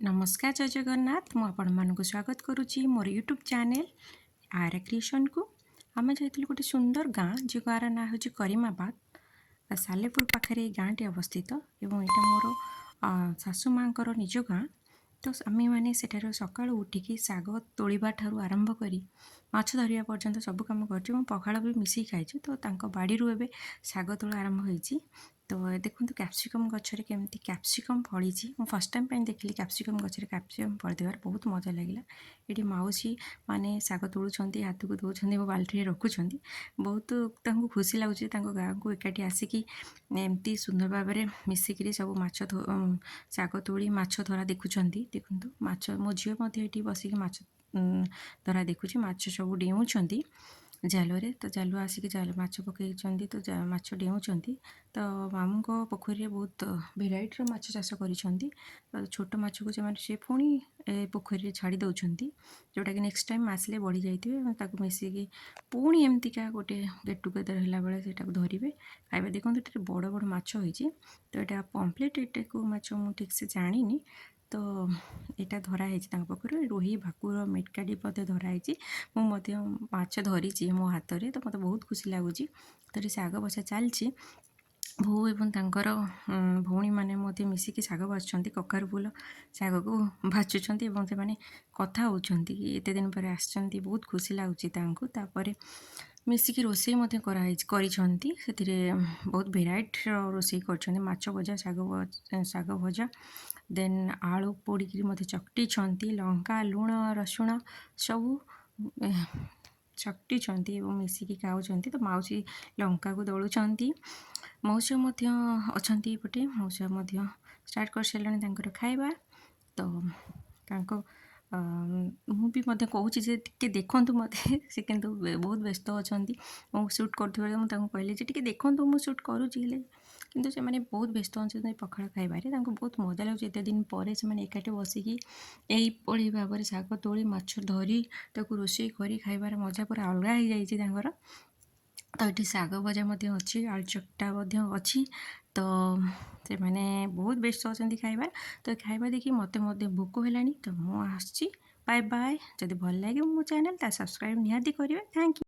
नमस्कार जय जगन्नाथ मुझे स्वागत करुच्ची मोर यूट्यूब चैनल आरा क्रिएशन को आम जाइलु गोटे सुंदर गाँ जो गाँव ना हूँ करीमाबाद सालेपुर पाखे गाँटी अवस्थित एवं यहाँ मोर शाशु माँ निज गाँ तो आम मैंने सेठार सका उठिकी शाग तोड़ा ठार आरंभ कर माछ धरिया पर्यंत सब कम कर पखाड़ भी मिसिक खाई तो बाड़ी एवं शाग तोड़ा आरंभ होती तो देखो कैप्सिकम गचर केमती कैप्सिकम फड़ी फर्स्ट टाइम देखिली कैप्सिकम गचर कैप्सिकम फड़देवार बहुत मजा लगे ये मौसी माने शाग तोड़ुंट हाथ को दौरान वो बाल्टी रखुंट बहुत खुशी लगुच गाँ को एकाठी आसिकी एमती सुंदर भाव में मिसिक सब माछ शाग तोड़ी माछ धरा देखुं देखूँ माछ मो झील बसिक माछ धरा देखुची माछ सब डेऊँच जाल तो जाल आसिक जाल माछ पकई तो माछ डेऊँच तो मामू पोखरी बहुत भेराइटर माछ चाष कर छोट माछ को से पुणी पोखरी छाड़ी दौरान जोटा कि नेक्स्ट टाइम आसिले बढ़ी जाइए मिसिकी पुणी एमतीका गोटे गेट टुगेदर है बेले से धरवे खाଇବା देखो ये बड़ बड़ माछ होती तो यहाँ पम्पलेट ये को माछ मुझे ठीक से जानी तो यहाँ धराई पोखर रोही भाकुर मेटकाडी धराई मुझे माछ धरी मो हाथ में तो मतलब बहुत खुशी लगुच तो शाग बसा चलती भो एवं तांकर भौणी मैंने मिसिकी शाग बाछुंट कखारु फूल शाग को बाछुंट से कथा होती एत दिन पर आसछंती बहुत खुशी लगुच मिसिकी रोषे बहुत भेराइट रोषे कर माछ भजा शाग भजा देन आलू पोड़ी मत चकटी लंका लुण रसुण सब चकटी मिसिकी खाऊँ तो मौसी लंका को दलुंट मौसा अच्छा पटे मौसा स्टार्ट कर सारे खाଇବା तो मुझे कहूँ टे देखूँ मत से कितु बहुत व्यस्त अच्छा मुझे सुट कर कहली टे देखूँ मुझे सुट करुँचे किंतु से मैंने बहुत व्यस्त अच्छा पखाड़ खाइबारे बहुत मजा लगे एत दिन पर एकाठी बसिकी यही भाव में शाग तोड़ी माछ धरी रोषे कर खाइबार मजा पूरा अलग हो जाए तो ये शाग भजा अच्छी आलू चकटा अच्छी तो से मैंने बहुत व्यस्त अच्छा खाइबार तो खाइबा देखिए मत भोक है तो मुझे बाय बाय जदि भल लगे मो चैनल सब्सक्राइब निहाती करेंगे थैंक यू।